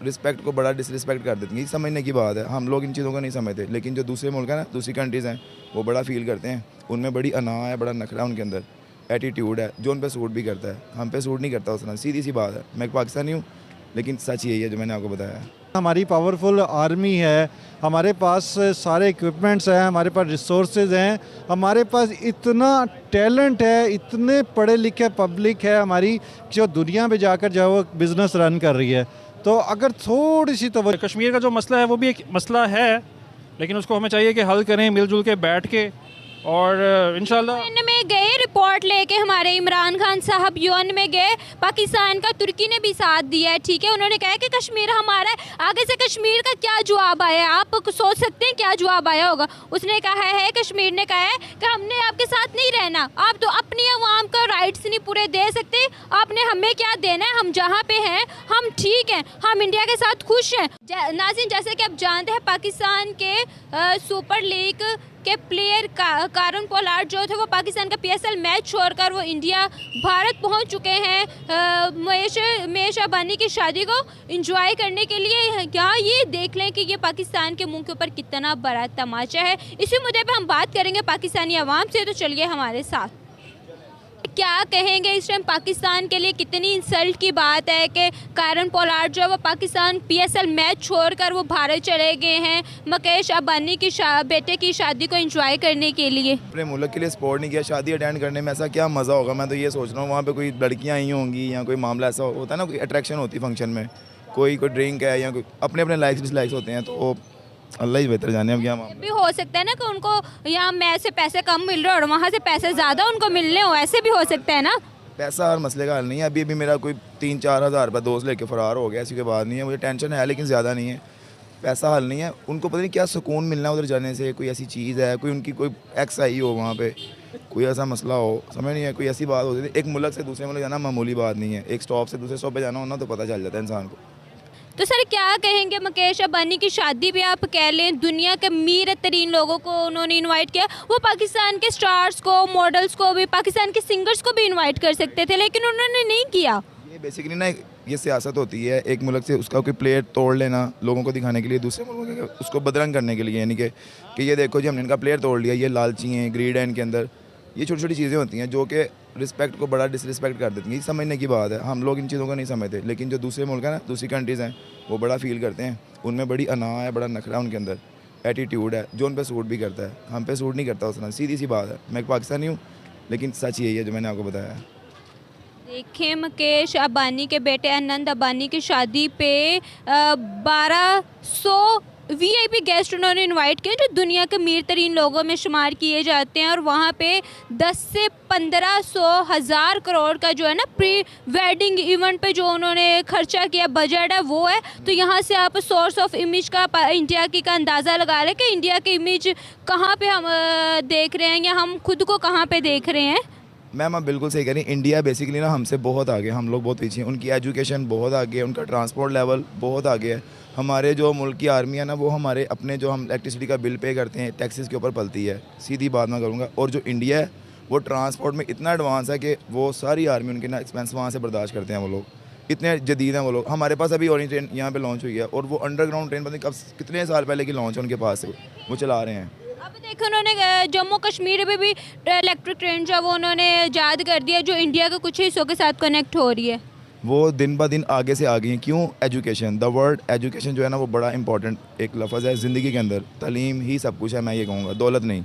Respect को बड़ा disrespect कर देती हैं। ये समझने की बात है, हम लोग इन चीज़ों को नहीं समझते, लेकिन जो दूसरे मुल्क हैं ना, दूसरी कंट्रीज़ हैं, वो बड़ा फील करते हैं। उनमें बड़ी अना है, बड़ा नखरा उनके अंदर, एटीट्यूड है जो उन पे सूट भी करता है। हम पे सूट नहीं करता उतना, सीधी सी बात है। मैं एक पाकिस्तानी हूँ, लेकिन सच यही है जो मैंने आपको बताया है। हमारी पावरफुल आर्मी है, हमारे पास सारे इक्विपमेंट्स हैं, हमारे पास रिसोर्सेज हैं, हमारे पास इतना टैलेंट है, इतने पढ़े लिखे पब्लिक है हमारी, जो दुनिया में जाकर जो वो बिज़नेस रन कर रही है। तो अगर थोड़ी सी तो कश्मीर का जो मसला है वो भी एक मसला है, लेकिन उसको हमें चाहिए कि हल करें मिलजुल के बैठ के, और इंशाल्लाह यूएन में गए रिपोर्ट लेके हमारे इमरान खान साहब यूएन में गए, पाकिस्तान का तुर्की ने भी साथ दिया है, ठीक है। उन्होंने कहा कि कश्मीर हमारा है। आगे से कश्मीर का क्या जवाब आया, आप सोच सकते हैं क्या जवाब आया होगा। उसने कहा है, कश्मीर ने कहा है कि हमने आपके साथ नहीं रहना, आप तो अपनी अवाम का राइट्स नहीं पूरे दे सकते, आपने हमें क्या देना है, हम जहाँ पे हैं हम ठीक हैं, हम इंडिया के साथ खुश हैं। नाज़रीन, जैसे कि आप जानते हैं, पाकिस्तान के सुपर लीग के प्लेयर कारण पोलार्ड जो थे वो पाकिस्तान का पीएसएल मैच छोड़कर वो इंडिया भारत पहुंच चुके हैं महेश अबानी की शादी को एंजॉय करने के लिए। यहाँ ये देख लें कि ये पाकिस्तान के मुंह के ऊपर कितना बड़ा तमाचा है। इसी मुद्दे पे हम बात करेंगे पाकिस्तानी अवाम से, तो चलिए हमारे साथ। क्या कहेंगे इस टाइम पाकिस्तान के लिए कितनी इंसल्ट की बात है कि कारण पोलार्ड जो है वो पाकिस्तान पीएसएल मैच छोड़कर वो भारत चले गए हैं मुकेश अंबानी की बेटे की शादी को एंजॉय करने के लिए। अपने मुल्क के लिए सपोर्ट नहीं किया, शादी अटेंड करने में ऐसा क्या मज़ा होगा। मैं तो ये सोच रहा हूँ वहाँ पे कोई लड़कियाँ आई होंगी या कोई मामला ऐसा होता है ना, कोई अट्रैक्शन होती है फंक्शन में, कोई ड्रिंक है या कोई अपने अपने लाइक्स डिसलाइक्स होते हैं, तो वो अल्लाह ही बेहतर जाने अब क्या मामला। भी हो सकता है ना कि उनको यहाँ मैच से पैसे कम मिल रहे हो और वहाँ से पैसे ज़्यादा उनको मिलने हो, ऐसे भी हो सकता है ना। पैसा हर मसले का हल नहीं है। अभी मेरा कोई 3-4 हज़ार रुपये दोस्त लेके फ़रार हो गया, ऐसी कोई बात नहीं है। मुझे टेंशन है लेकिन ज़्यादा नहीं है। पैसा हल नहीं है, उनको पता नहीं क्या सुकून मिलना है उधर जाने से। कोई ऐसी चीज़ है, कोई उनकी कोई एक्स आई हो वहाँ पे, कोई ऐसा मसला हो, समझ नहीं है। कोई ऐसी बात होती है, एक मुल्क से दूसरे मुल्क जाना मामूली बात नहीं है। एक स्टॉप से दूसरे स्टॉप पे जाना होना तो पता चल जाता है इंसान को। तो सर क्या कहेंगे, मुकेश अंबानी की शादी भी आप कह लें, दुनिया के अमीर तरीन लोगों को उन्होंने इनवाइट किया। वो पाकिस्तान के स्टार्स को, मॉडल्स को भी, पाकिस्तान के सिंगर्स को भी इनवाइट कर सकते थे, लेकिन उन्होंने नहीं किया। ये बेसिकली ना ये सियासत होती है। एक मुल्क से उसका कोई प्लेयर तोड़ लेना लोगों को दिखाने के लिए, दूसरे मुल्कों के उसको बदरंग करने के लिए, यानी कि ये देखो जी हमने इनका प्लेयर तोड़ लिया, ये लालची हैं, ग्रीड है इनके अंदर। ये छोटी छोटी चीज़ें होती हैं जो कि रिस्पेक्ट को बड़ा डिसरिस्पेक्ट कर देती हैं। ये समझने की बात है, हम लोग इन चीज़ों को नहीं समझते, लेकिन जो दूसरे मुल्क हैं ना, दूसरी कंट्रीज़ हैं, वो बड़ा फील करते हैं। उनमें बड़ी अना है, बड़ा नखरा उनके अंदर, एटीट्यूड है जो उन पे सूट भी करता है। हम पे सूट नहीं करता उतना, सीधी सी बात है। मैं एक पाकिस्तानी हूँ, लेकिन सच यही है जो मैंने आपको बताया है। देखें, मुकेश अंबानी के बेटे आनंद अंबानी की शादी पे 1200 वीआईपी गेस्ट उन्होंने इनवाइट किए जो दुनिया के अमीर तरीन लोगों में शुमार किए जाते हैं, और वहाँ पे 10 से 1500 हज़ार करोड़ का जो है ना प्री वेडिंग इवेंट पे जो उन्होंने खर्चा किया, बजट है वो है। तो यहाँ से आप सोर्स ऑफ इमेज का इंडिया की का अंदाज़ा लगा रहे हैं कि इंडिया की इमेज कहाँ पे हम देख रहे हैं, या हम खुद को कहाँ पे देख रहे हैं। मैम आप बिल्कुल सही कह रही हैं। इंडिया बेसिकली ना हमसे बहुत आगे, हम लोग बहुत पीछे हैं। उनकी एजुकेशन बहुत आगे है, उनका ट्रांसपोर्ट लेवल बहुत आगे है। हमारे जो मुल्क की आर्मी है ना, वो हमारे अपने जो हम इलेक्ट्रिसिटी का बिल पे करते हैं टैक्सेस के ऊपर पलती है, सीधी बात मैं करूँगा। और जो इंडिया है वो ट्रांसपोर्ट में इतना एडवांस है कि वो सारी आर्मी उनके ना एक्सपेंस वहाँ से बर्दाश्त करते हैं। वो लोग इतने जदीद हैं वो लोग। हमारे पास अभी ऑरेंज ट्रेन यहाँ पे लॉन्च हुई है, और वो अंडरग्राउंड ट्रेन पता नहीं कब कितने साल पहले की लॉन्च है उनके पास से, वो चला रहे हैं। अब देखो, उन्होंने जम्मू कश्मीर में भी इलेक्ट्रिक ट्रेन जो है वो उन्होंने ईजाद कर दिया, जो इंडिया के कुछ हिस्सों के साथ कनेक्ट हो रही है। वो दिन ब दिन आगे से आ गई हैं। क्यों? एजुकेशन, द वर्ड एजुकेशन जो है ना वो बड़ा इंपॉर्टेंट एक लफ्ज़ है ज़िंदगी के अंदर। तालीम ही सब कुछ है, मैं ये कहूँगा, दौलत नहीं,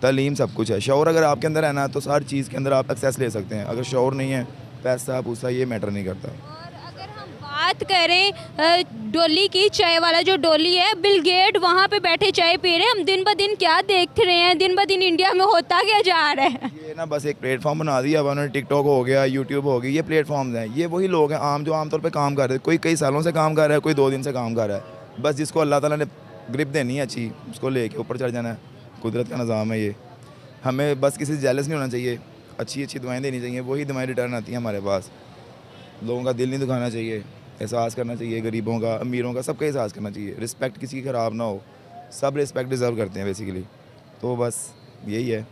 तालीम सब कुछ है। शौर अगर आपके अंदर है ना तो हर चीज़ के अंदर आप एक्सेस ले सकते हैं। अगर शौर नहीं है, पैसा पूसा ये मैटर नहीं करता। और अगर हम बात करें डोली की, चाय वाला जो डोली है, बिल गेट वहाँ पे बैठे चाय पी रहे हैं। हम दिन ब दिन क्या देख रहे हैं, दिन ब दिन इंडिया में होता क्या जा रहा है। ये ना बस एक प्लेटफॉर्म बना दिया अब उन्होंने। टिकटॉक हो गया, यूट्यूब हो गई, ये प्लेटफॉर्म्स हैं। ये वही लोग हैं आम जो आमतौर पे काम कर रहे हैं। कोई कई सालों से काम कर रहा है, कोई 2 दिन से काम कर रहा है। बस जिसको अल्लाह ताला ने ग्रिप देनी है अच्छी, उसको लेके ऊपर चढ़ जाना है। कुदरत का निज़ाम है ये। हमें बस किसी से जेलस नहीं होना चाहिए, अच्छी अच्छी दुआएं देनी चाहिए, वही दुआएं रिटर्न आती हैं हमारे पास। लोगों का दिल नहीं दुखाना चाहिए, एहसास करना चाहिए गरीबों का, अमीरों का, सबका एहसास करना चाहिए। रिस्पेक्ट किसी की ख़राब ना हो, सब रिस्पेक्ट डिज़र्व करते हैं बेसिकली। तो बस यही है।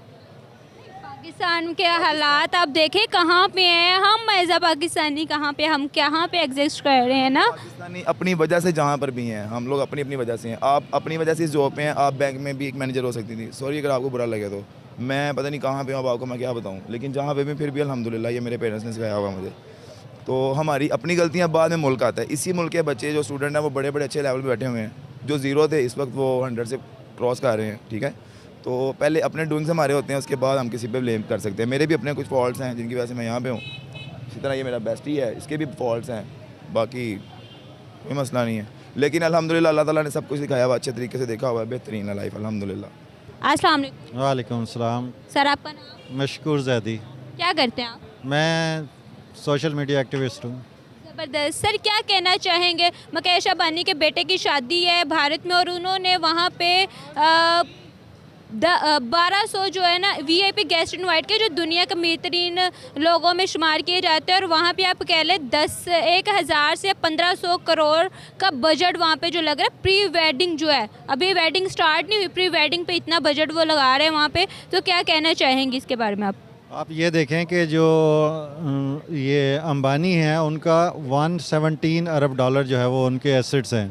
पाकिस्तान के हालात आप देखें कहाँ पे हैं हम एज अ पाकिस्तानी, हम कहाँ पे एग्जिस्ट कर रहे हैं ना। पाकिस्तानी अपनी वजह से जहाँ पर भी हैं, हम लोग अपनी अपनी वजह से हैं। आप अपनी वजह से इस जॉब पे हैं, आप बैंक में भी एक मैनेजर हो सकती थी। सॉरी अगर आपको बुरा लगे तो, मैं पता नहीं कहाँ पे हूँ, अब आपको मैं क्या बताऊँ, लेकिन जहाँ पे भी फिर भी अल्हम्दुलिल्लाह ये मेरे पेरेंट्स ने सिखाया हुआ मुझे। तो हमारी अपनी गलतियाँ बाद में मुल्क आता है। इसी मुल्क के बच्चे जो स्टूडेंट हैं वो बड़े बड़े अच्छे लेवल पे बैठे हुए हैं, जो ज़ीरो थे इस वक्त वो 100 से क्रॉस कर रहे हैं। ठीक है, तो पहले अपने डूइंग्स हमारे होते हैं, उसके बाद हम किसी पे ब्लेम कर सकते हैं। मेरे भी अपने कुछ फॉल्ट्स हैं जिनकी वजह से मैं यहाँ पे हूँ। इसी तरह ये मेरा बेस्ट ही है, इसके भी फॉल्ट्स हैं, बाकी कोई मसला नहीं है। लेकिन अल्हम्दुलिल्लाह अल्लाह ताला ने सब कुछ सिखाया हुआ, अच्छे तरीके से देखा हुआ है, बेहतरीन है लाइफ अल्हम्दुलिल्लाह। अस्सलाम वालेकुम। वालेकुम सलाम। सर आपका नाम? मशकूर ज़ैदी। क्या करते हैं आप? मैं सोशल मीडिया एक्टिविस्ट हूँ। ज़बरदस्त। सर क्या कहना चाहेंगे, मुकेश अंबानी के बेटे की शादी है भारत में और उन्होंने वहाँ पे 1200 जो है ना VIP गेस्ट इनवाइट किए जो दुनिया के अमीर तरीन लोगों में शुमार किए जाते हैं, और वहाँ पे आप कह लें 1,000 से 1,500 करोड़ का बजट वहाँ पे जो लग रहा है। प्री वेडिंग जो है, अभी वेडिंग स्टार्ट नहीं हुई, प्री वेडिंग पे इतना बजट वो लगा रहे हैं वहाँ पे, तो क्या कहना चाहेंगे इसके बारे में आप ये देखें कि जो ये अंबानी हैं उनका 117 अरब डॉलर जो है वो उनके एसेट्स हैं,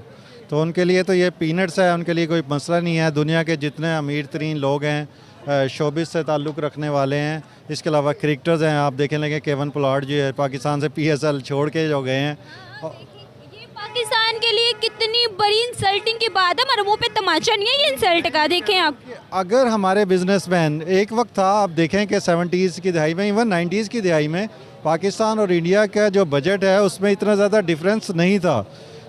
तो उनके लिए तो ये पीनट्स है, उनके लिए कोई मसला नहीं है। दुनिया के जितने अमीर तरीन लोग हैं शोबिस से ताल्लुक़ रखने वाले हैं, इसके अलावा क्रिकेटर्स हैं, आप देखें लगे केवन पोलार्ड जो है पाकिस्तान से PSL छोड़ के जो गए हैं। ये पाकिस्तान के लिए कितनी बड़ी इंसल्टिंग की बात है, हमारे मुंह पे तमाचा नहीं है ये इंसल्ट का। देखें आप, अगर हमारे बिजनेसमैन, एक वक्त था आप देखें कि 70s की दहाई में, इवन 90s की दहाई में पाकिस्तान और इंडिया का जो बजट है उसमें इतना ज़्यादा डिफरेंस नहीं था।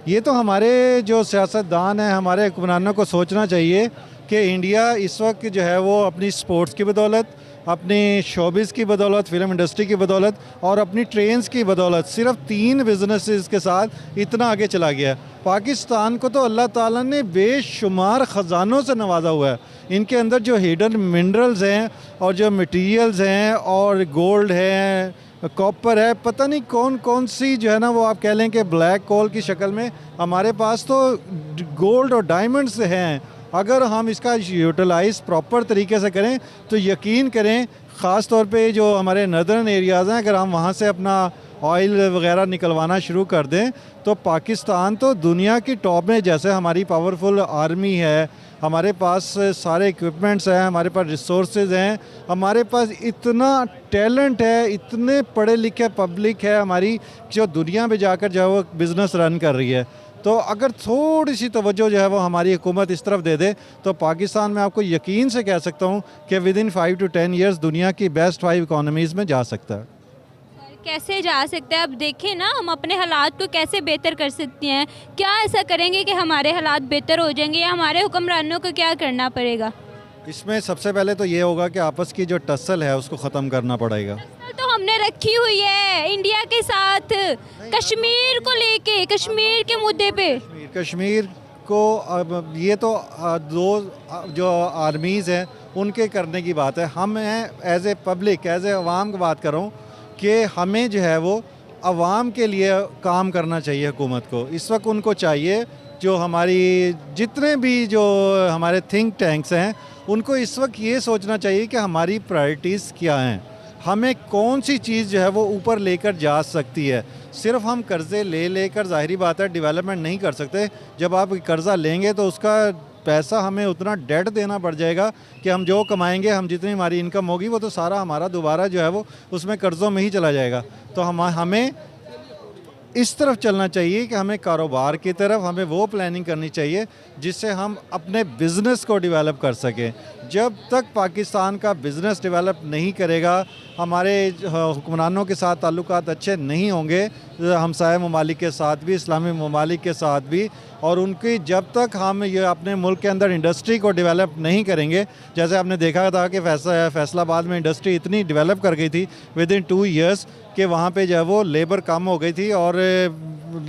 ये तो हमारे जो सियासतदान हैं, हमारे हुक्मरानों को सोचना चाहिए कि इंडिया इस वक्त जो है वो अपनी स्पोर्ट्स की बदौलत, अपनी शोबिस की बदौलत, फिल्म इंडस्ट्री की बदौलत और अपनी ट्रेन्स की बदौलत सिर्फ 3 बिजनेसेस के साथ इतना आगे चला गया। पाकिस्तान को तो अल्लाह ताला ने बेशुमार ख़जानों से नवाजा हुआ है। इनके अंदर जो हिडन मिनरल्स हैं और जो मटेरियल्स हैं और गोल्ड है, कॉपर है, पता नहीं कौन कौन सी जो है ना वो आप कह लें कि ब्लैक कोल की शक्ल में हमारे पास तो गोल्ड और डायमंड्स हैं। अगर हम इसका यूटिलाइज़ प्रॉपर तरीके से करें तो यकीन करें, ख़ास तौर पे जो हमारे नदर्न एरियाज़ हैं, अगर हम वहाँ से अपना ऑयल वगैरह निकलवाना शुरू कर दें तो पाकिस्तान तो दुनिया की टॉप में, जैसे हमारी पावरफुल आर्मी है, हमारे पास सारे इक्विपमेंट्स हैं, हमारे पास रिसोर्सेज हैं, हमारे पास इतना टैलेंट है, इतने पढ़े लिखे पब्लिक है हमारी जो दुनिया में जाकर जो है वो बिज़नेस रन कर रही है। तो अगर थोड़ी सी तवज्जो जो है वो हमारी हुकूमत इस तरफ दे दे तो पाकिस्तान में आपको यकीन से कह सकता हूँ कि विदिन 5 to 10 ईयर्स दुनिया की बेस्ट 5 इकॉनमीज़ में जा सकता है। कैसे जा सकते हैं? अब देखें ना, हम अपने हालात को कैसे बेहतर कर सकते हैं, क्या ऐसा करेंगे कि हमारे हालात बेहतर हो जाएंगे, या हमारे हुक्मरानों को क्या करना पड़ेगा? इसमें सबसे पहले तो ये होगा कि आपस की जो टसल है उसको ख़त्म करना पड़ेगा। तो हमने रखी हुई है इंडिया के साथ, कश्मीर को लेके, कश्मीर के मुद्दे पे। कश्मीर को अब ये तो दो जो आर्मीज़ हैं उनके करने की बात है। हम हैं as a public, as a अवाम की बात कर रहा हूँ कि हमें जो है वो अवाम के लिए काम करना चाहिए। हुकूमत को इस वक्त उनको चाहिए, जो हमारी जितने भी जो हमारे थिंक टैंक्स हैं उनको इस वक्त ये सोचना चाहिए कि हमारी प्रायोरिटीज़ क्या हैं, हमें कौन सी चीज़ जो है वो ऊपर लेकर जा सकती है। सिर्फ हम कर्ज़े ले लेकर ज़ाहिरी बात है डेवलपमेंट नहीं कर सकते। जब आप कर्ज़ा लेंगे तो उसका पैसा हमें उतना डेट देना पड़ जाएगा कि हम जो कमाएंगे, हम जितनी हमारी इनकम होगी वो तो सारा हमारा दोबारा जो है वो उसमें कर्ज़ों में ही चला जाएगा। तो हमें इस तरफ चलना चाहिए कि हमें कारोबार की तरफ हमें वो प्लानिंग करनी चाहिए जिससे हम अपने बिज़नेस को डेवलप कर सकें। जब तक पाकिस्तान का बिज़नेस डेवलप नहीं करेगा, हमारे हुक्मरानों के साथ ताल्लुकात अच्छे नहीं होंगे, हमसाया ममालिक के साथ भी, इस्लामी ममालिक के साथ भी, और उनकी जब तक हम ये अपने मुल्क के अंदर इंडस्ट्री को डेवलप नहीं करेंगे, जैसे आपने देखा था कि फैसलाबाद में इंडस्ट्री इतनी डेवलप कर गई थी विदिन 2 ईयर्स कि वहाँ पे जो है वो लेबर कम हो गई थी और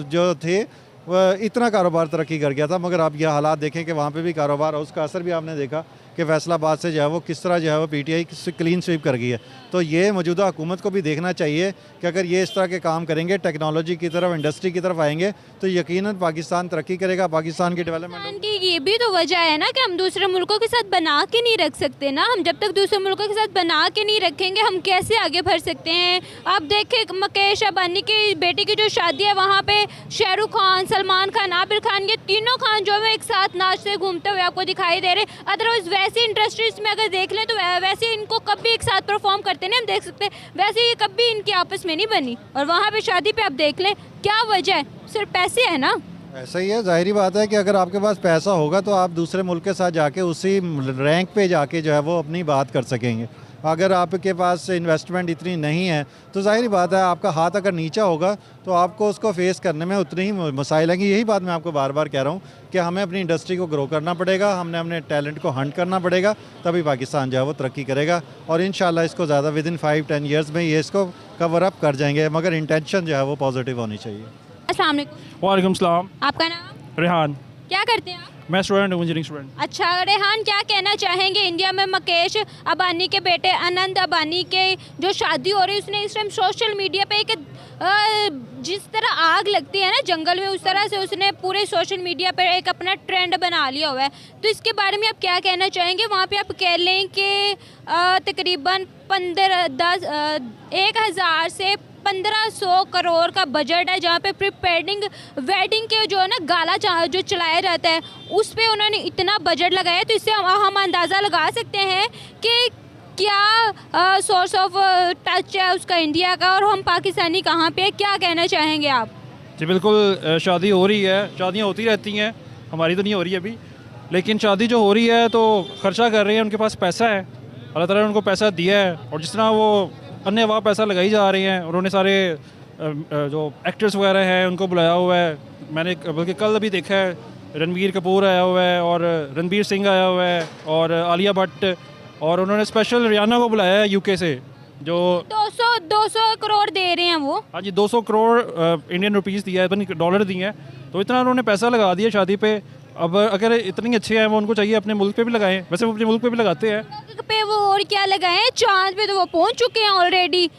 जो थे वह इतना कारोबार तरक्की कर गया था। मगर आप यह हालात देखें कि वहाँ पे भी कारोबार, उसका असर भी आपने देखा कि फैसलाबाद से जो है वो किस तरह जो है वो पीटीआई क्लीन स्वीप कर गई है। तो ये मौजूदा हुकूमत को भी देखना चाहिए कि अगर ये इस तरह के काम करेंगे, टेक्नोलॉजी की तरफ, इंडस्ट्री की तरफ आएंगे, तो यकीनन पाकिस्तान तरक्की करेगा, पाकिस्तान की डेवलपमेंट। की ये भी तो वजह है ना कि हम दूसरे मुल्कों के साथ बना के नहीं रख सकते ना। हम जब तक दूसरे मुल्कों के साथ बना के नहीं रखेंगे हम कैसे आगे बढ़ सकते हैं। आप देखें मुकेश अंबानी की बेटी की जो शादी है वहाँ पे शाहरुख खान, सलमान खान, आबिर खान, ये तीनों खान जो है एक साथ नाचते घूमते हुए आपको दिखाई दे रहे। अदरवाइज वैसी इंडस्ट्रीज में अगर देख लें तो वैसे इनको कभी एक साथ परफॉर्म करते नहीं हम देख सकते, वैसे ये कभी इनकी आपस में नहीं बनी। और वहाँ पे शादी पे आप देख लें क्या वजह है, सिर्फ पैसे है ना। ऐसा ही है, जाहिर बात है कि अगर आपके पास पैसा होगा तो आप दूसरे मुल्क के साथ जाके उसी रैंक पे जाके जो है वो अपनी बात कर सकेंगे। अगर आपके पास इन्वेस्टमेंट इतनी नहीं है तो जाहिर बात है आपका हाथ अगर नीचा होगा तो आपको उसको फेस करने में उतने ही मसाइल हैं। यही बात मैं आपको बार बार कह रहा हूँ कि हमें अपनी इंडस्ट्री को ग्रो करना पड़ेगा, हमने अपने टैलेंट को हंट करना पड़ेगा, तभी पाकिस्तान जो है वो तरक्की करेगा। और इंशाल्लाह इसको ज़्यादा विद इन 5-10 ईयर्स में ये इसको कवर अप कर जाएंगे, मगर इंटेंशन जो है वो पॉजिटिव होनी चाहिए। अस्सलाम वालेकुम। वालेकुम सलाम। आपका नाम? रेहान। क्या करते हैं आप? मैं स्टूडेंट हूँ, इंजीनियरिंग स्टूडेंट। अच्छा रेहान, क्या कहना चाहेंगे इंडिया में मुकेश अंबानी के बेटे आनंद अंबानी के जो शादी हो रही है, उसने इस टाइम सोशल मीडिया पे एक जिस तरह आग लगती है ना जंगल में, उस तरह से उसने पूरे सोशल मीडिया पे एक अपना ट्रेंड बना लिया हुआ है। तो इसके बारे में आप क्या कहना चाहेंगे? वहाँ पे आप कह लें कि तकरीबन 1,000 से 1,500 करोड़ का बजट है, जहाँ पे प्री वेडिंग के जो है ना गाला जो चलाया जाता है उस पे उन्होंने इतना बजट लगाया है। तो इससे हम अंदाज़ा लगा सकते हैं कि क्या सोर्स ऑफ टच है उसका इंडिया का, और हम पाकिस्तानी कहाँ पे, क्या कहना चाहेंगे आप? जी बिल्कुल, शादी हो रही है, शादियाँ होती रहती हैं, हमारी तो नहीं हो रही अभी, लेकिन शादी जो हो रही है तो ख़र्चा कर रहे हैं, उनके पास पैसा है, अल्लाह ताला ने उनको पैसा दिया है। और जिस तरह वो अन्य वाह पैसा लगाई जा रहे हैं, उन्होंने सारे जो एक्टर्स वगैरह हैं उनको बुलाया हुआ है। मैंने बल्कि कल अभी देखा है रणबीर कपूर आया हुआ है और रणबीर सिंह आया हुआ है और आलिया भट्ट, और उन्होंने स्पेशल रियाना को बुलाया है यूके से, जो 200 करोड़ दे रहे हैं वो। हाँ जी, 200 करोड़ इंडियन रुपीज़ दिया है, इतनी डॉलर दिए हैं, तो इतना उन्होंने पैसा लगा दिया शादी पे। अब अगर इतनी अच्छे हैं वो, उनको चाहिए अपने मुल्क पे भी लगाएं, वैसे वो अपने मुल्क पे भी लगाते हैं। पे वो और क्या लगाएं, चांद पे तो वो पहुंच चुके हैं ऑलरेडी।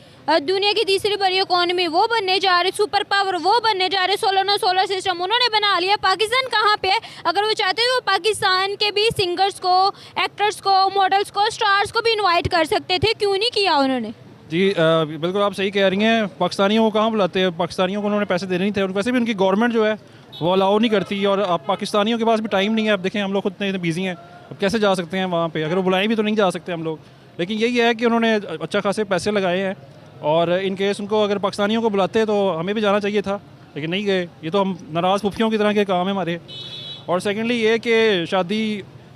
दुनिया की तीसरी बड़ी इकोनॉमी वो बनने जा रहे, सुपर पावर वो बनने जा रहे, सोलर सिस्टम उन्होंने बना लिया। पाकिस्तान कहाँ पे है? अगर वो चाहते तो पाकिस्तान के भी सिंगर्स को, एक्टर्स को, मॉडल्स को, स्टार्स को भी इनवाइट कर सकते थे, क्यों नहीं किया उन्होंने? जी बिल्कुल आप सही कह रही हैं, पाकिस्तानियों को कहाँ बुलाते हैं, पाकिस्तानियों को उन्होंने पैसे देने नहीं थे, वैसे भी उनकी गवर्नमेंट जो है वो अलाउ नहीं करती, और अब पाकिस्तानियों के पास भी टाइम नहीं है। अब देखें हम लोग खुद इतने बिजी हैं, अब कैसे जा सकते हैं वहाँ पे? अगर वो बुलाएं भी तो नहीं जा सकते हम लोग। लेकिन यही है कि उन्होंने अच्छा खासे पैसे लगाए हैं, और इन केस उनको अगर पाकिस्तानियों को बुलाते तो हमें भी जाना चाहिए था, लेकिन नहीं गए। ये तो हम नाराज़ पुफियों की तरह के काम है हमारे। और सेकेंडली ये कि शादी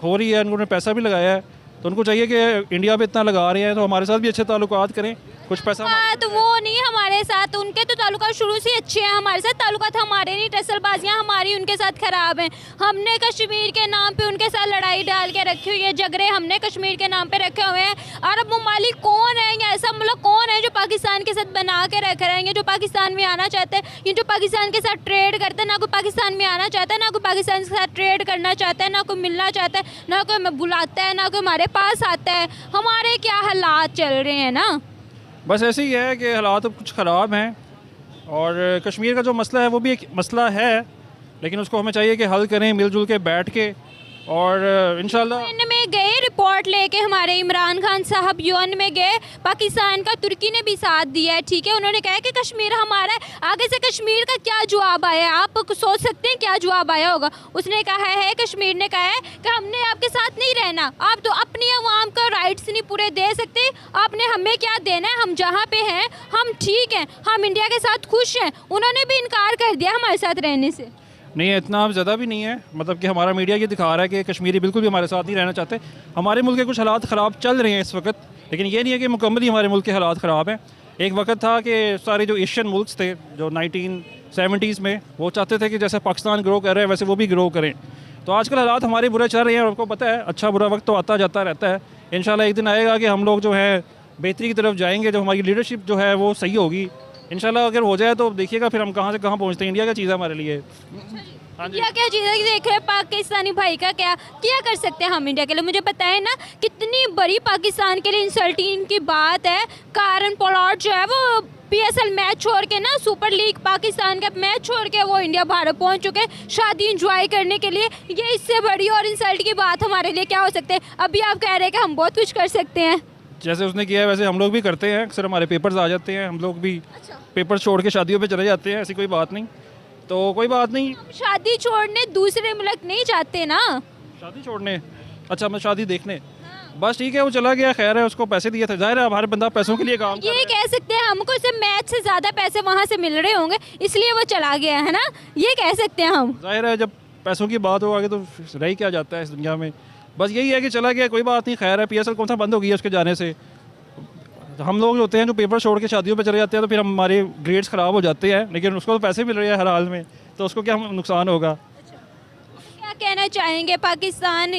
हो रही है, उन्होंने पैसा भी लगाया है, तो उनको चाहिए कि इंडिया पे इतना लगा रहे हैं तो हमारे साथ भी अच्छे ताल्लुकात करें, कुछ पैसा। तो वो नहीं हमारे साथ, उनके तो ताल्लुकात शुरू से अच्छे हैं, हमारे साथ ताल्लुकात हमारे नहीं, टसलबाजियाँ हमारी उनके साथ ख़राब हैं। हमने कश्मीर के नाम पे उनके साथ लड़ाई डाल के रखी हुई है, झगड़े हमने कश्मीर के नाम पे रखे हुए हैं। अरब ममालिक कौन है या ऐसा मुल्क कौन है जो पाकिस्तान के साथ बना के रख रहे हैं, जो पाकिस्तान में आना चाहते हैं? ये जो पाकिस्तान के साथ ट्रेड करते हैं, ना कोई पाकिस्तान में आना चाहता है, ना कोई पाकिस्तान के साथ ट्रेड करना चाहता है, ना कोई मिलना चाहता है, ना कोई हमें बुलाता है, ना कोई हमारे पास आता है। हमारे क्या हालात चल रहे हैं ना, बस ऐसे ही है कि हालात अब कुछ ख़राब हैं। और कश्मीर का जो मसला है वो भी एक मसला है, लेकिन उसको हमें चाहिए कि हल करें मिलजुल के बैठ के, और इंशाल्लाह। में गए रिपोर्ट लेके हमारे इमरान खान साहब यूएन में गए, पाकिस्तान का तुर्की ने भी साथ दिया है, ठीक है। उन्होंने कहा कि कश्मीर हमारा है। आगे से कश्मीर का क्या जवाब आया, आप सोच सकते हैं क्या जवाब आया होगा? उसने कहा है, कश्मीर ने कहा है कि हमने आपके साथ नहीं रहना, आप तो अपनी अवाम का राइट्स नहीं पूरे दे सकते, आपने हमें क्या देना है, हम जहाँ पे हैं हम ठीक हैं, हम इंडिया के साथ खुश हैं। उन्होंने भी इनकार कर दिया हमारे साथ रहने से। नहीं, इतना ज़्यादा भी नहीं है, मतलब कि हमारा मीडिया ये दिखा रहा है कि कश्मीरी बिल्कुल भी हमारे साथ नहीं रहना चाहते। हमारे मुल्क के कुछ हालात ख़राब चल रहे हैं इस वक्त, लेकिन ये नहीं है कि मुकम्मल ही हमारे मुल्क के हालात ख़राब हैं। एक वक्त था कि सारे जो एशियन मुल्क थे जो 1970s में, वो चाहते थे कि जैसे पाकिस्तान ग्रो कर रहे हैं वैसे वो भी ग्रो करें। तो आजकल हालात हमारे बुरे चल रहे हैं, और आपको पता है अच्छा बुरा वक्त तो आता जाता रहता है। इंशाल्लाह एक दिन आएगा कि हम लोग जो है बेहतरी की तरफ जाएंगे, जो हमारी लीडरशिप जो है वो सही होगी इंशाल्लाह। अगर हो जाए तो देखिएगा फिर हम कहाँ से कहाँ पहुँचते हैं। इंडिया का चीज़ है हमारे लिए। हाँ जी। या क्या चीज़ है कि देख रहे हैं पाकिस्तानी भाई का क्या कर सकते हैं हम इंडिया के लिए। मुझे बताएं ना कितनी बड़ी पाकिस्तान के लिए इंसल्टिंग की बात है। कारण पोलार्ड जो है वो पीएसएल मैच छोड़ के ना सुपर लीग पाकिस्तान का मैच छोड़ के वो इंडिया भारत पहुंच चुके हैं शादी एंजॉय करने के लिए। ये इससे बड़ी और इंसल्ट की बात हमारे लिए क्या हो सकते हैं। अभी आप कह रहे हैं कि हम बहुत कुछ कर सकते हैं। जैसे उसने किया है वैसे हम लोग भी करते हैं, अक्सर हमारे पेपर्स आ जाते हैं, हम लोग भी पेपर छोड़ के शादियों पे चले जाते हैं, ऐसी कोई बात नहीं। तो कोई बात नहीं, हम शादी छोड़ने दूसरे मुल्क नहीं जाते ना। शादी छोड़ने, अच्छा मैं शादी देखने, बस ठीक है वो चला गया, खैर है, उसको पैसे दिए थे, जाहिर है हमारे बंदा पैसों के लिए काम कर ये कह सकते हैं हमको सिर्फ मैच से ज़्यादा पैसे वहाँ से मिल रहे होंगे इसलिए वो चला गया है ना, ये कह सकते हैं हम। जाहिर है जब पैसों की बात हो आगे तो रह ही क्या जाता है इस दुनिया में। बस यही है कि चला गया, कोई बात नहीं, खैर है। पीएसएल कौन सा बंद हो गई है उसके जाने से। हम लोग होते हैं जो पेपर छोड़ के शादियों पे चले जाते हैं तो फिर हमारे ग्रेड्स ख़राब हो जाते हैं, लेकिन उसको तो पैसे मिल रहे हैं हर हाल में, तो उसको क्या नुकसान होगा। क्या कहना चाहेंगे पाकिस्तान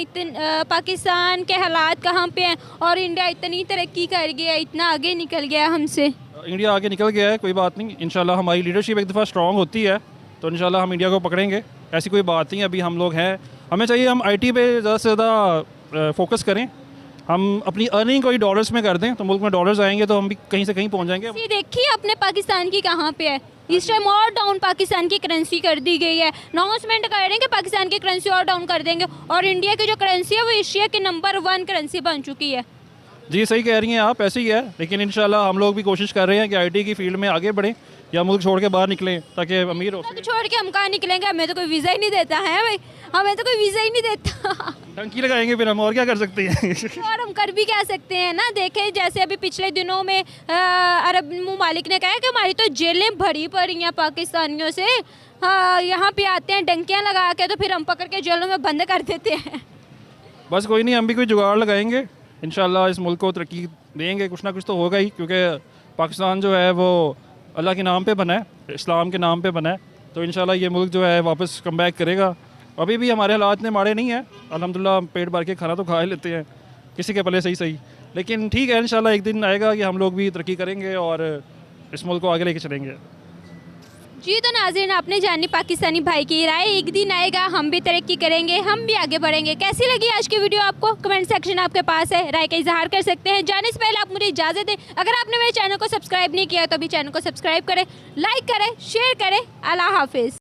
के हालात कहाँ पे हैं और इंडिया इतनी तरक्की कर गया, इतना आगे निकल गया हमसे। इंडिया आगे निकल गया है, कोई बात नहीं, इंशाल्लाह हमारी लीडरशिप एक दफ़ा स्ट्रांग होती है तो इंशाल्लाह हम इंडिया को पकड़ेंगे, ऐसी कोई बात नहीं। अभी हम लोग हैं, हमें चाहिए हम आईटी पे ज़्यादा से ज़्यादा फोकस करें, हम अपनी अर्निंग कोई डॉलर्स में कर दें तो मुल्क में डॉलर्स आएंगे तो हम भी कहीं से कहीं पहुंच जाएंगे। ये देखिए अपने पाकिस्तान की कहाँ पे है, इस टाइम और डाउन पाकिस्तान की करेंसी कर दी गई है। अनाउंसमेंट कर रहे हैं कि पाकिस्तान की करेंसी और डाउन कर देंगे और इंडिया की जो करेंसी है वो एशिया की नंबर 1 करेंसी बन चुकी है। जी सही कह रही हैं आप, ऐसे ही है, लेकिन इंशाल्लाह हम लोग भी कोशिश कर रहे हैं कि आईटी की फील्ड में आगे बढ़ें या मुल्क छोड़ के बाहर निकलें ताकि अमीर हो तो छोड़ के हम कहाँ निकलेंगे, हमें तो कोई वीज़ा ही नहीं देता है भाई, हमें तो कोई वीज़ा ही नहीं देता। टंकी लगाएंगे फिर हम, और क्या कर सकते हैं। और हम कर भी क्या सकते हैं ना। देखें जैसे अभी पिछले दिनों में अरब ममालिक ने कहा कि हमारी तो जेलें भरी पड़ी हैं पाकिस्तानियों से, हाँ यहाँ पे आते हैं डंकियाँ लगा के तो फिर हम पकड़ के जेलों में बंद कर देते हैं। बस कोई नहीं, हम भी कोई जुगाड़ लगाएंगे, इंशाल्लाह इस मुल्क को तरक्की देंगे, कुछ ना कुछ तो होगा ही, क्योंकि पाकिस्तान जो है वो अल्लाह के नाम पे बना है, इस्लाम के नाम पे बना है, तो इंशाल्लाह ये मुल्क जो है वापस कम बैक करेगा। अभी भी हमारे हालात इतने माड़े नहीं हैं, अल्हम्दुलिल्लाह हम पेट भर के खाना तो खा ही लेते हैं, किसी के पले सही, लेकिन ठीक है इंशाल्लाह एक दिन आएगा कि हम लोग भी तरक्की करेंगे और इस मुल्क को आगे लेके चलेंगे। जी तो नाज़रीन आपने जानी पाकिस्तानी भाई की राय, एक दिन आएगा हम भी तरक्की करेंगे, हम भी आगे बढ़ेंगे। कैसी लगी आज की वीडियो आपको, कमेंट सेक्शन आपके पास है, राय का इजहार कर सकते हैं। जाने से पहले आप मुझे इजाज़त दें, अगर आपने मेरे चैनल को सब्सक्राइब नहीं किया तो अभी चैनल को सब्सक्राइब करें, लाइक करें, शेयर करें। अल्लाह हाफिज़।